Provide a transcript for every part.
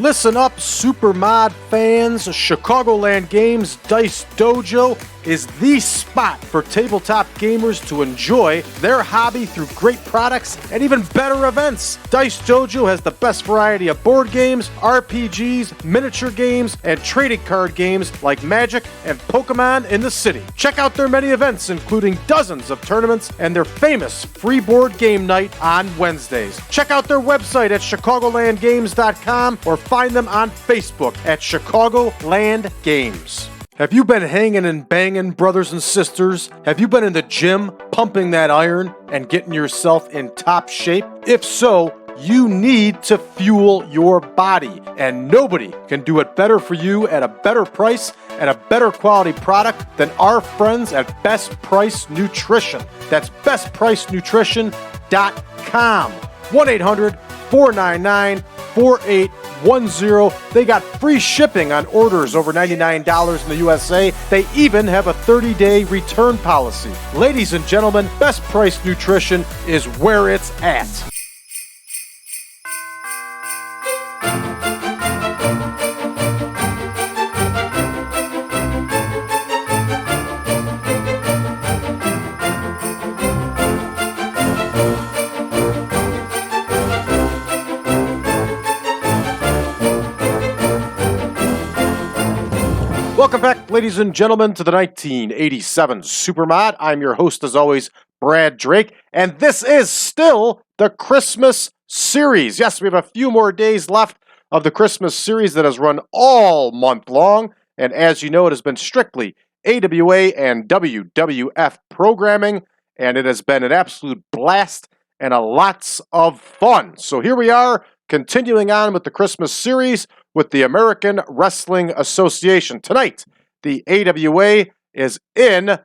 Listen up, Supermod fans. Chicagoland Games Dice Dojo is the spot for tabletop gamers to enjoy their hobby through great products and even better events. Dice Dojo has the best variety of board games, RPGs, miniature games, and trading card games like Magic and Pokemon in the city. Check out their many events, including dozens of tournaments and their famous free board game night on Wednesdays. Check out their website at chicagolandgames.com or find them on Facebook at Chicagoland Games. Have you been hanging and banging, brothers and sisters? Have you been in the gym pumping that iron and getting yourself in top shape? If so, you need to fuel your body, and nobody can do it better for you at a better price and a better quality product than our friends at Best Price Nutrition. That's bestpricenutrition.com. 1-800-499-4810. They got free shipping on orders over $99 in the USA. They even have a 30-day return policy. Ladies and gentlemen, Best Price Nutrition is where it's at. Welcome back, ladies and gentlemen, to the 1987 Supermod. I'm your host, as always, Brad Drake, and this is still the Christmas series. Yes, we have a few more days left of the Christmas series that has run all month long, and as you know, it has been strictly AWA and WWF programming, and it has been an absolute blast and a lots of fun. So here we are, continuing on with the Christmas series with the American Wrestling Association. Tonight, the AWA is in...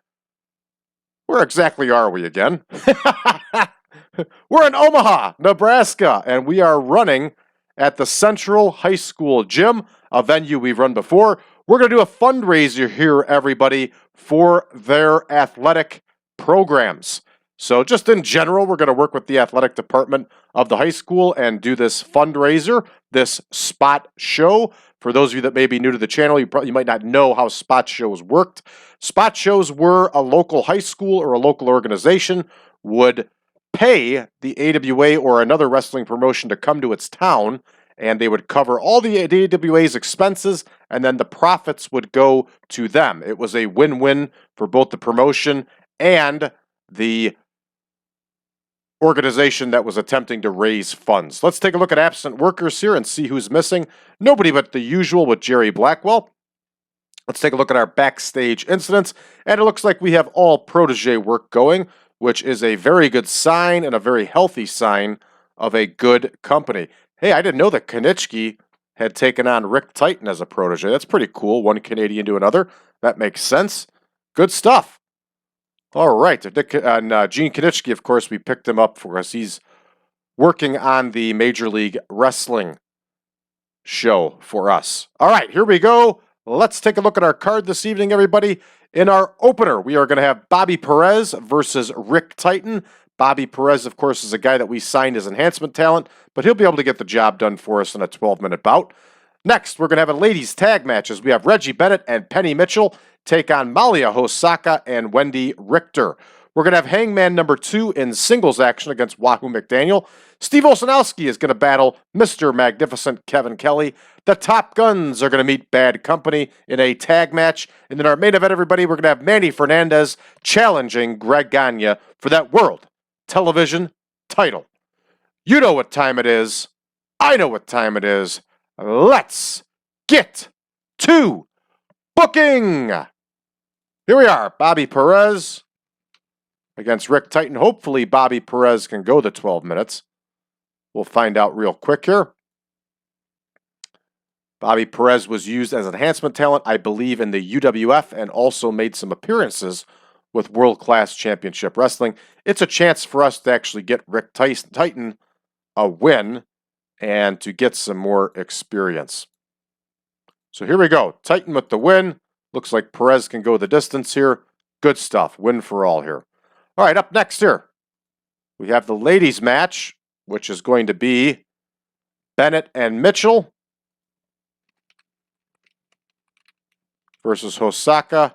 Where exactly are we again? We're in Omaha, Nebraska, and we are running at the Central High School gym, a venue we've run before. We're going to do a fundraiser here, everybody, for their athletic programs. So just in general, we're going to work with the athletic department of the high school and do this fundraiser, this spot show. For those of you that may be new to the channel, you might not know how spot shows worked. Spot shows were a local high school or a local organization would pay the AWA or another wrestling promotion to come to its town, and they would cover all the AWA's expenses, and then the profits would go to them. It was a win-win for both the promotion and the organization that was attempting to raise funds. Let's take a look at absent workers here and see who's missing. Nobody but the usual with Jerry Blackwell. Let's take a look at our backstage incidents, and it looks like we have all protege work going, which is a very good sign and a very healthy sign of a good company. Hey, I didn't know that Konitschke had taken on Rick Titan as a protege. That's pretty cool. One Canadian to another. That makes sense. Good stuff. All right, and Gene Konitschke, of course, we picked him up for us. He's working on the Major League Wrestling show for us. All right, here we go. Let's take a look at our card this evening, everybody. In our opener, we are going to have Bobby Perez versus Rick Titan. Bobby Perez, of course, is a guy that we signed as enhancement talent, but he'll be able to get the job done for us in a 12-minute bout. Next, we're going to have a ladies' tag matches. We have Reggie Bennett and Penny Mitchell take on Malia, Hosaka, and Wendi, Richter. We're going to have Hangman number 2 in singles action against Wahoo McDaniel. Steve Olsonoski is going to battle Mr. Magnificent Kevin Kelly. The Top Guns are going to meet Bad Company in a tag match. And then our main event, everybody, we're going to have Manny Fernandez challenging Greg Gagne for that World Television title. You know what time it is. I know what time it is. Let's get to booking. Here we are, Bobby Perez against Rick Titan. Hopefully Bobby Perez can go the 12 minutes. We'll find out real quick here. Bobby Perez was used as enhancement talent, I believe, in the UWF and also made some appearances with World Class Championship Wrestling. It's a chance for us to actually get Rick Titan a win and to get some more experience. So here we go. Titan with the win. Looks like Perez can go the distance here. Good stuff. Win for all here. All right, up next here, we have the ladies match, which is going to be Bennett and Mitchell versus Hosaka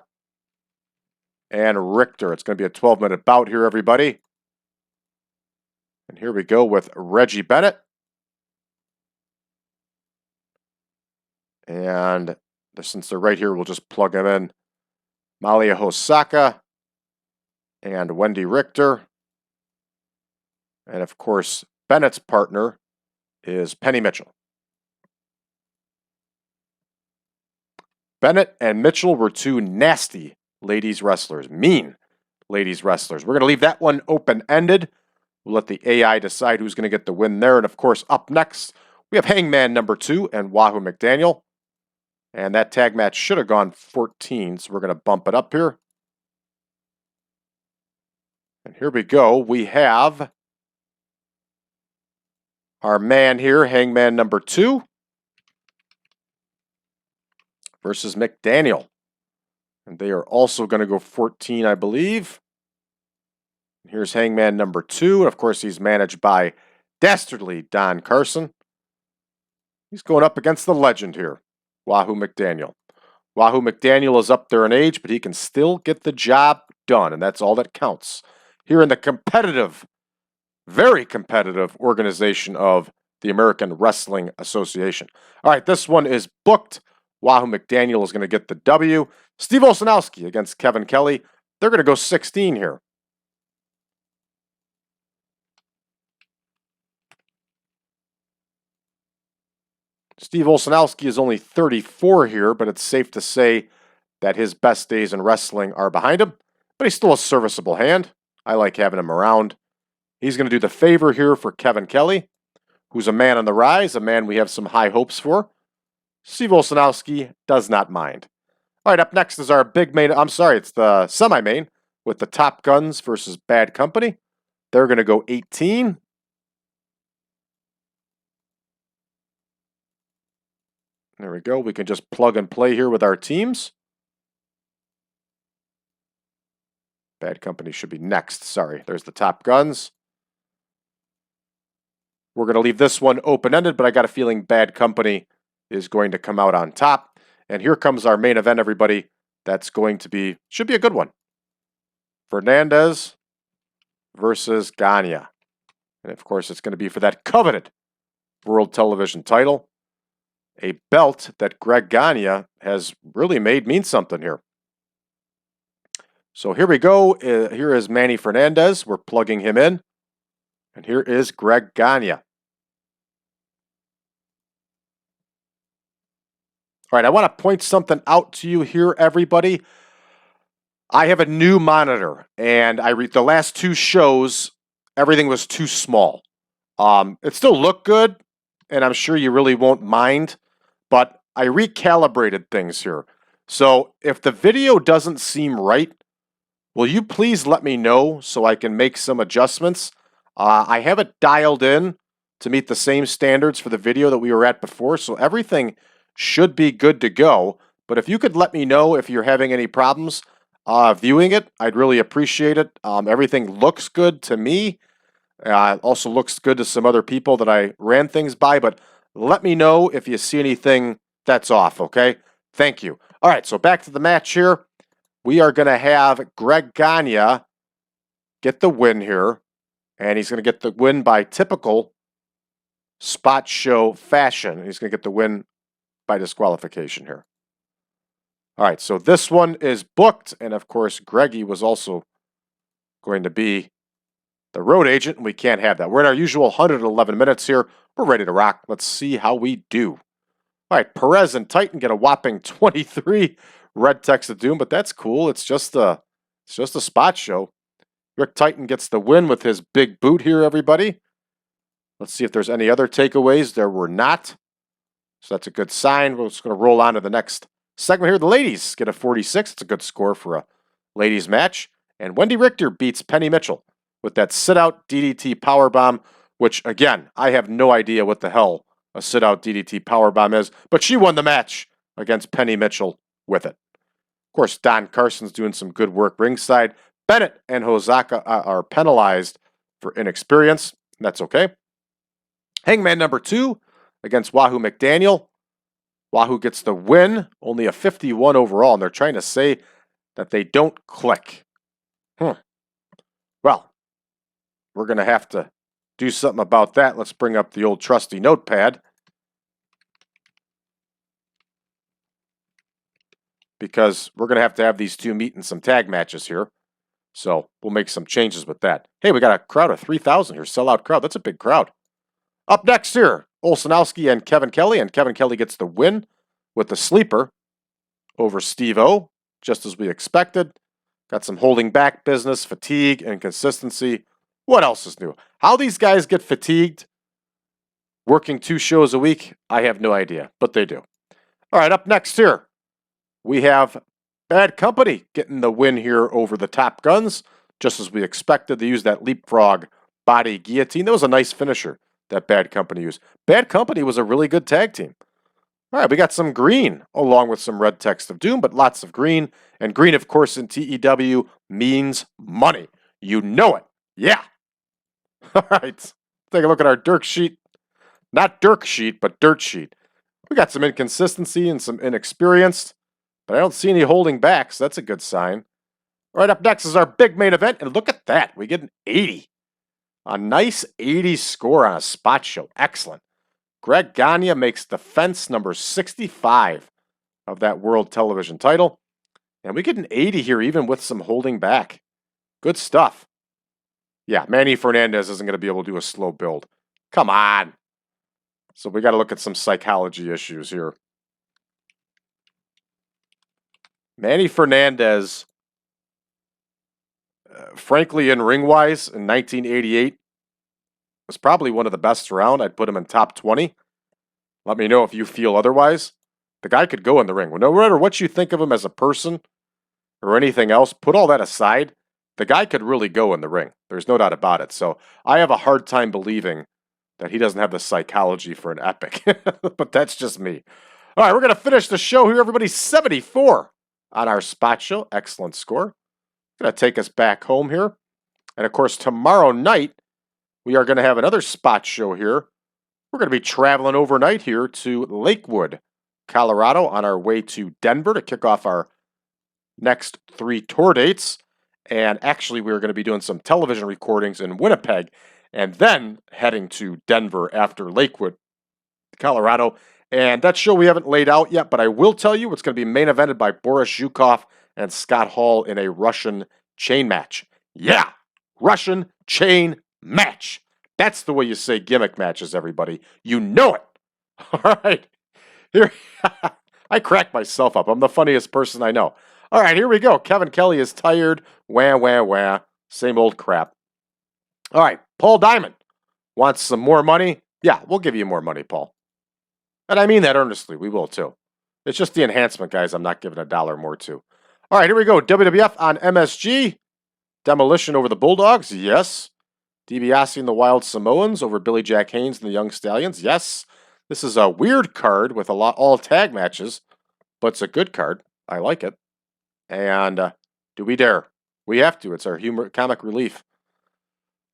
and Richter. It's going to be a 12-minute bout here, everybody. And here we go with Reggie Bennett. And since they're right here, we'll just plug them in. Malia Hosaka and Wendi Richter. And of course, Bennett's partner is Penny Mitchell. Bennett and Mitchell were two nasty ladies wrestlers, mean ladies wrestlers. We're going to leave that one open-ended. We'll let the AI decide who's going to get the win there. And of course, up next, we have Hangman number 2 and Wahoo McDaniel. And that tag match should have gone 14, so we're going to bump it up here. And here we go. We have our man here, Hangman number 2 versus McDaniel. And they are also going to go 14, I believe. Here's Hangman number 2. And of course, he's managed by dastardly Don Carson. He's going up against the legend here, Wahoo McDaniel. Wahoo McDaniel is up there in age, but he can still get the job done, and that's all that counts. Here in the competitive, very competitive organization of the American Wrestling Association. All right, this one is booked. Wahoo McDaniel is going to get the W. Steve Olsonoski against Kevin Kelly. They're going to go 16 here. Steve Olsonoski is only 34 here, but it's safe to say that his best days in wrestling are behind him. But he's still a serviceable hand. I like having him around. He's going to do the favor here for Kevin Kelly, who's a man on the rise, a man we have some high hopes for. Steve Olsonoski does not mind. All right, up next is our big main. I'm sorry, it's the semi-main with the Top Guns versus Bad Company. They're going to go 18. There we go. We can just plug and play here with our teams. Bad Company should be next. Sorry, there's the Top Guns. We're going to leave this one open-ended, but I got a feeling Bad Company is going to come out on top. And here comes our main event, everybody. That's going to be, should be a good one. Fernandez versus Gagne. And of course, it's going to be for that coveted World Television title. A belt that Greg Gagne has really made mean something here. So here we go. Here is Manny Fernandez. We're plugging him in. And here is Greg Gagne. All right, I want to point something out to you here, everybody. I have a new monitor, and the last 2 shows, everything was too small. It still looked good, and I'm sure you really won't mind, but I recalibrated things here. So if the video doesn't seem right, will you please let me know so I can make some adjustments? I have it dialed in to meet the same standards for the video that we were at before, so everything should be good to go. But if you could let me know if you're having any problems viewing it, I'd really appreciate it. Everything looks good to me. Also looks good to some other people that I ran things by, but let me know if you see anything that's off, okay? Thank you. All right, so back to the match here. We are going to have Greg Gagne get the win here, and he's going to get the win by typical spot show fashion. He's going to get the win by disqualification here. All right, so this one is booked, and of course, Greggy was also going to be the road agent, and we can't have that. We're in our usual 111 minutes here. We're ready to rock. Let's see how we do. All right, Perez and Titan get a whopping 23 red text of doom, but that's cool. It's just a spot show. Rick Titan gets the win with his big boot here, everybody. Let's see if there's any other takeaways. There were not. So that's a good sign. We're just going to roll on to the next segment here. The ladies get a 46. It's a good score for a ladies match. And Wendi Richter beats Penny Mitchell with that sit-out DDT powerbomb, which, again, I have no idea what the hell a sit-out DDT powerbomb is, but she won the match against Penny Mitchell with it. Of course, Don Carson's doing some good work ringside. Bennett and Hosaka are penalized for inexperience. That's okay. Hangman number 2 against Wahoo McDaniel. Wahoo gets the win, only a 51 overall, and they're trying to say that they don't click. Well, we're going to have to do something about that. Let's bring up the old trusty notepad, because we're going to have these two meet in some tag matches here. So we'll make some changes with that. Hey, we got a crowd of 3,000 here. Sellout crowd. That's a big crowd. Up next here, Olsonoski and Kevin Kelly. And Kevin Kelly gets the win with the sleeper over Steve-O, just as we expected. Got some holding back business, fatigue, inconsistency. What else is new? How these guys get fatigued working 2 shows a week, I have no idea, but they do. All right, up next here, we have Bad Company getting the win here over the Top Guns, just as we expected. They used that leapfrog body guillotine. That was a nice finisher that Bad Company used. Bad Company was a really good tag team. All right, we got some green along with some red text of doom, but lots of green. And green, of course, in TEW means money. You know it. Yeah. All right, take a look at our dirt sheet. Not Dirk sheet, but dirt sheet. We got some inconsistency and some inexperience, but I don't see any holding back, so that's a good sign. Right up next is our big main event, and look at that. We get an 80. A nice 80 score on a spot show. Excellent. Greg Gagne makes defense number 65 of that world television title. And we get an 80 here, even with some holding back. Good stuff. Yeah, Manny Fernandez isn't going to be able to do a slow build. Come on. So we got to look at some psychology issues here. Manny Fernandez, frankly, in ring-wise, in 1988, was probably one of the best around. I'd put him in top 20. Let me know if you feel otherwise. The guy could go in the ring. No matter what you think of him as a person or anything else, put all that aside, the guy could really go in the ring. There's no doubt about it. So I have a hard time believing that he doesn't have the psychology for an epic. But that's just me. All right, we're going to finish the show here, everybody. 74 on our spot show. Excellent score. Going to take us back home here. And, of course, tomorrow night, we are going to have another spot show here. We're going to be traveling overnight here to Lakewood, Colorado, on our way to Denver to kick off our next 3 tour dates. And actually, we're going to be doing some television recordings in Winnipeg and then heading to Denver after Lakewood, Colorado. And that show we haven't laid out yet, but I will tell you it's going to be main evented by Boris Zhukov and Scott Hall in a Russian chain match. Yeah, Russian chain match. That's the way you say gimmick matches, everybody. You know it. All right. Here, I crack myself up. I'm the funniest person I know. All right, here we go. Kevin Kelly is tired. Wah, wah, wah. Same old crap. All right, Paul Diamond wants some more money. Yeah, we'll give you more money, Paul. And I mean that earnestly. We will, too. It's just the enhancement, guys, I'm not giving $1 more to. All right, here we go. WWF on MSG. Demolition over the Bulldogs. Yes. DiBiase and the Wild Samoans over Billy Jack Haynes and the Young Stallions. Yes. This is a weird card with all tag matches, but it's a good card. I like it. And do we dare? We have to. It's our comic relief.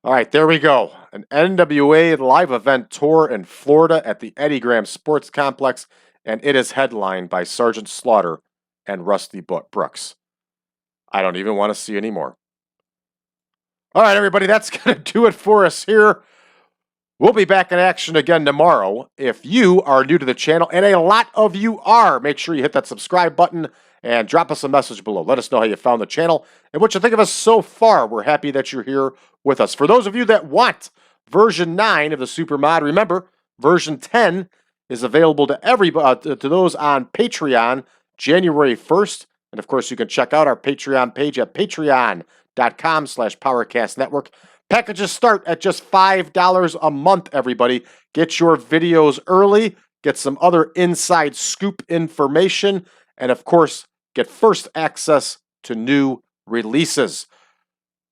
All right, there we go. An NWA live event tour in Florida at the Eddie Graham Sports Complex, and it is headlined by Sergeant Slaughter and Rusty Brooks. I don't even want to see any more. All right, everybody, that's going to do it for us here. We'll be back in action again tomorrow. If you are new to the channel, and a lot of you are, make sure you hit that subscribe button and drop us a message below. Let us know how you found the channel and what you think of us so far. We're happy that you're here with us. For those of you that want version 9 of the Supermod, remember, version 10 is available to everybody, to those on Patreon, January 1st. And, of course, you can check out our Patreon page at patreon.com/PowerCastNetwork. Packages start at just $5 a month, everybody. Get your videos early, get some other inside scoop information, and, of course, get first access to new releases.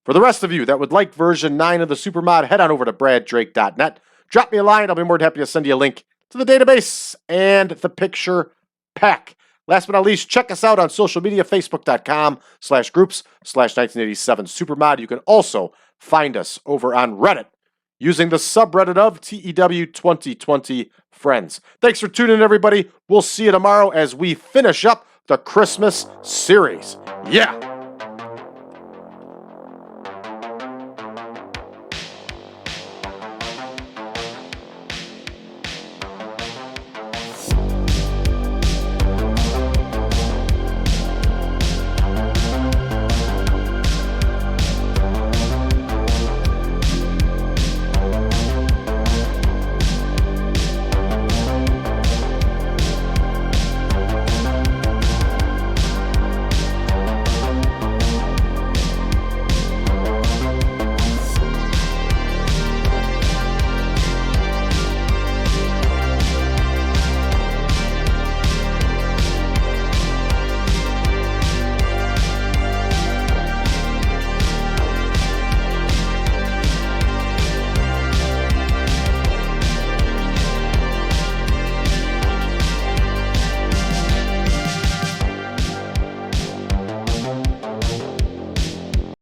For the rest of you that would like version 9 of the Supermod, head on over to braddrake.net. Drop me a line. I'll be more than happy to send you a link to the database and the picture pack. Last but not least, check us out on social media, facebook.com/groups/1987 Supermod. You can also find us over on Reddit using the subreddit of TEW 2020 Friends. Thanks for tuning in, everybody. We'll see you tomorrow as we finish up the Christmas series. Yeah!